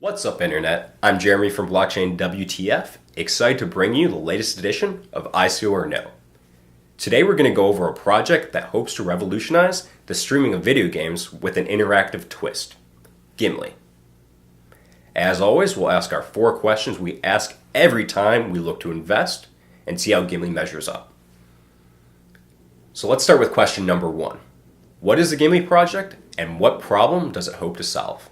What's up, Internet? I'm Jeremy from Blockchain WTF, excited to bring you the latest edition of ICO or No. Today we're going to go over a project that hopes to revolutionize the streaming of video games with an interactive twist: Gimli. As always, we'll ask our 4 questions we ask every time we look to invest and see how Gimli measures up. So let's start with question number 1. What is the Gimli project and what problem does it hope to solve?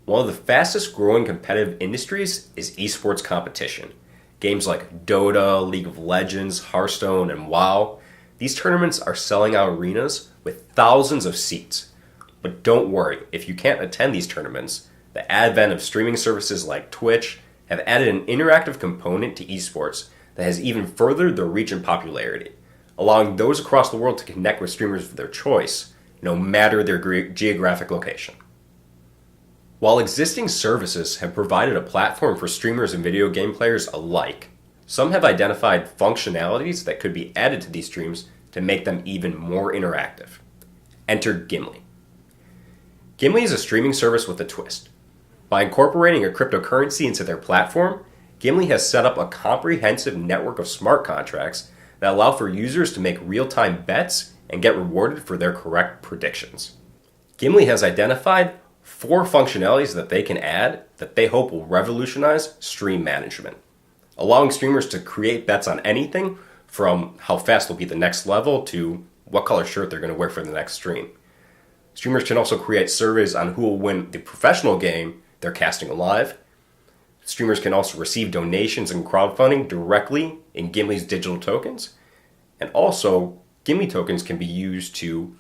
One of the fastest growing competitive industries is esports competition. Games like Dota, League of Legends, Hearthstone, and WoW. These tournaments are selling out arenas with thousands of seats. But don't worry, if you can't attend these tournaments, the advent of streaming services like Twitch have added an interactive component to esports that has even furthered their reach and popularity, allowing those across the world to connect with streamers of their choice, no matter their geographic location. While existing services have provided a platform for streamers and video game players alike, some have identified functionalities that could be added to these streams to make them even more interactive. Enter Gimli. Gimli is a streaming service with a twist. By incorporating a cryptocurrency into their platform, Gimli has set up a comprehensive network of smart contracts that allow for users to make real-time bets and get rewarded for their correct predictions. Gimli has identified 4 functionalities that they can add that they hope will revolutionize stream management, allowing streamers to create bets on anything from how fast will be the next level to what color shirt they're going to wear for the next stream. Streamers can also create surveys on who will win the professional game they're casting live. Streamers can also receive donations and crowdfunding directly in Gimli's digital tokens. And also, Gimli tokens can be used to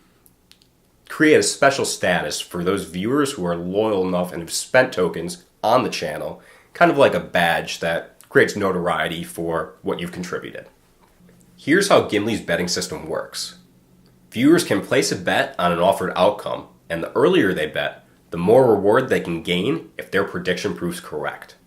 create a special status for those viewers who are loyal enough and have spent tokens on the channel, kind of like a badge that creates notoriety for what you've contributed. Here's how Gimli's betting system works. Viewers can place a bet on an offered outcome, and the earlier they bet, the more reward they can gain if their prediction proves correct.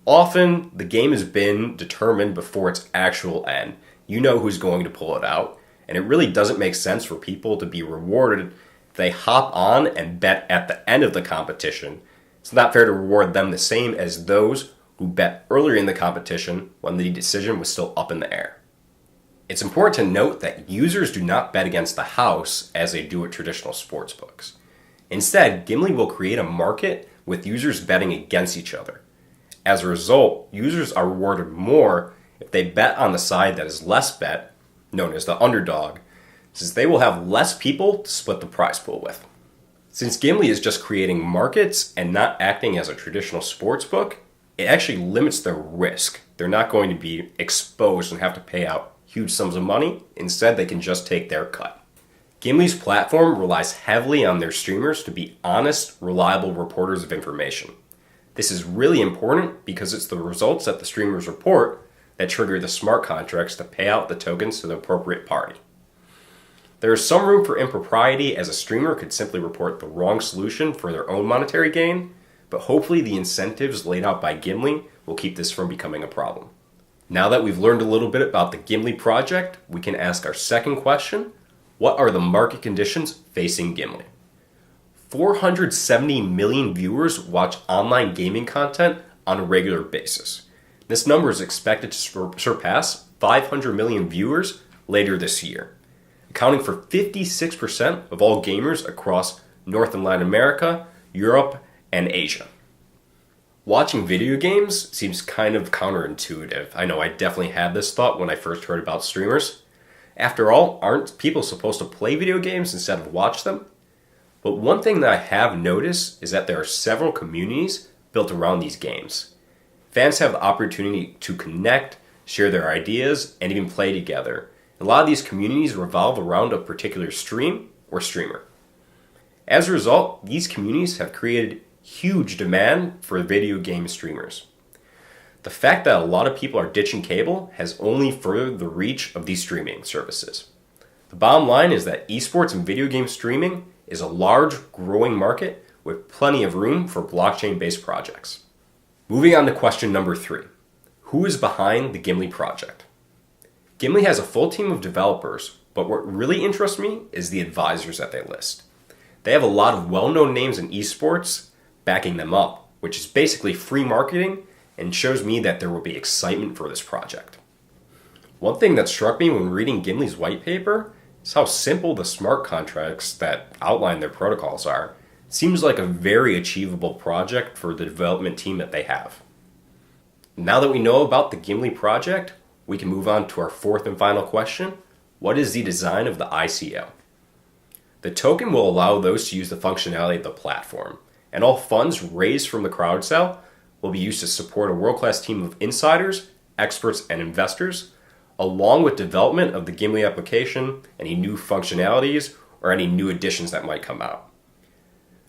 Often, the game has been determined before its actual end. You know who's going to pull it out, and it really doesn't make sense for people to be rewarded if they hop on and bet at the end of the competition. It's not fair to reward them the same as those who bet earlier in the competition when the decision was still up in the air. It's important to note that users do not bet against the house as they do at traditional sportsbooks. Instead, Gimli will create a market with users betting against each other. As a result, users are rewarded more if they bet on the side that is less bet, known as the underdog, since they will have less people to split the prize pool with. Since Gimli is just creating markets and not acting as a traditional sports book, it actually limits their risk. They're not going to be exposed and have to pay out huge sums of money. Instead, they can just take their cut. Gimli's platform relies heavily on their streamers to be honest, reliable reporters of information. This is really important because it's the results that the streamers report that trigger the smart contracts to pay out the tokens to the appropriate party. There is some room for impropriety, as a streamer could simply report the wrong solution for their own monetary gain, but hopefully the incentives laid out by Gimli will keep this from becoming a problem. Now that we've learned a little bit about the Gimli project, we can ask our second question: what are the market conditions facing Gimli? 470 million viewers watch online gaming content on a regular basis. This number is expected to surpass 500 million viewers later this year, accounting for 56% of all gamers across North and Latin America, Europe, and Asia. Watching video games seems kind of counterintuitive. I know I definitely had this thought when I first heard about streamers. After all, aren't people supposed to play video games instead of watch them? But one thing that I have noticed is that there are several communities built around these games. Fans have the opportunity to connect, share their ideas, and even play together. A lot of these communities revolve around a particular stream or streamer. As a result, these communities have created huge demand for video game streamers. The fact that a lot of people are ditching cable has only furthered the reach of these streaming services. The bottom line is that esports and video game streaming is a large, growing market with plenty of room for blockchain-based projects. Moving on to question number 3. Who is behind the Gimli project? Gimli has a full team of developers, but what really interests me is the advisors that they list. They have a lot of well-known names in esports backing them up, which is basically free marketing and shows me that there will be excitement for this project. One thing that struck me when reading Gimli's white paper is how simple the smart contracts that outline their protocols are. It seems like a very achievable project for the development team that they have. Now that we know about the Gimli project, we can move on to our fourth and final question. What is the design of the ICO? The token will allow those to use the functionality of the platform, and all funds raised from the crowd sale will be used to support a world-class team of insiders, experts, and investors, along with development of the Gimli application, any new functionalities, or any new additions that might come out.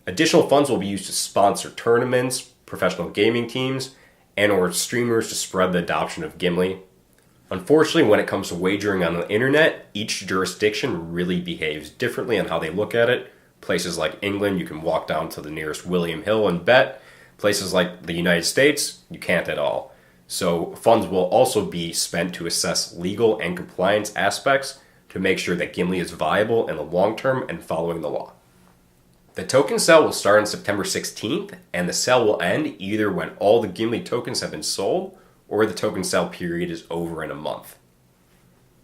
Additional funds will be used to sponsor tournaments, professional gaming teams, and/or streamers to spread the adoption of Gimli. Unfortunately, when it comes to wagering on the internet, each jurisdiction really behaves differently on how they look at it. Places like England, you can walk down to the nearest William Hill and bet. Places like the United States, you can't at all. So funds will also be spent to assess legal and compliance aspects to make sure that Gimli is viable in the long term and following the law. The token sale will start on September 16th, and the sale will end either when all the Gimli tokens have been sold or the token sale period is over in a month.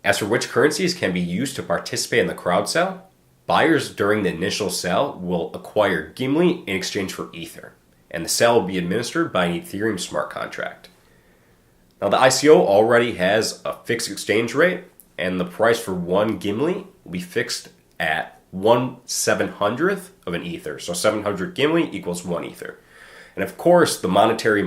As for which currencies can be used to participate in the crowd sale, buyers during the initial sale will acquire Gimli in exchange for Ether, and the sale will be administered by an Ethereum smart contract. Now the ICO already has a fixed exchange rate, and the price for one Gimli will be fixed at 1/700th of an Ether. So 700 Gimli equals 1 Ether. And of course, the monetary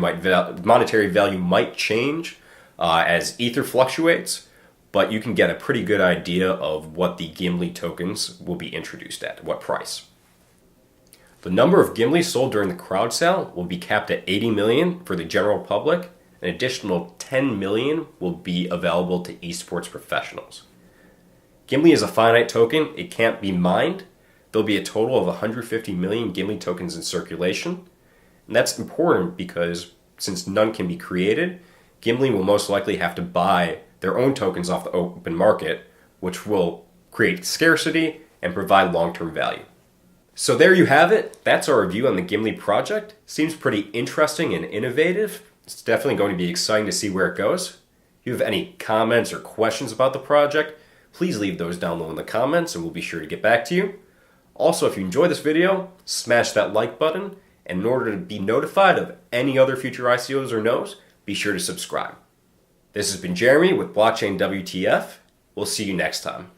value might change as Ether fluctuates, but you can get a pretty good idea of what the Gimli tokens will be introduced at what price. The number of Gimli sold during the crowd sale will be capped at 80 million for the general public. An additional 10 million will be available to esports professionals. Gimli is a finite token. It can't be mined. There'll be a total of 150 million Gimli tokens in circulation. And that's important because since none can be created, Gimli will most likely have to buy their own tokens off the open market, which will create scarcity and provide long-term value. So there you have it. That's our review on the Gimli project. Seems pretty interesting and innovative. It's definitely going to be exciting to see where it goes. If you have any comments or questions about the project, please leave those down low in the comments and we'll be sure to get back to you. Also, if you enjoyed this video, smash that like button. And in order to be notified of any other future ICOs or no's, be sure to subscribe. This has been Jeremy with Blockchain WTF. We'll see you next time.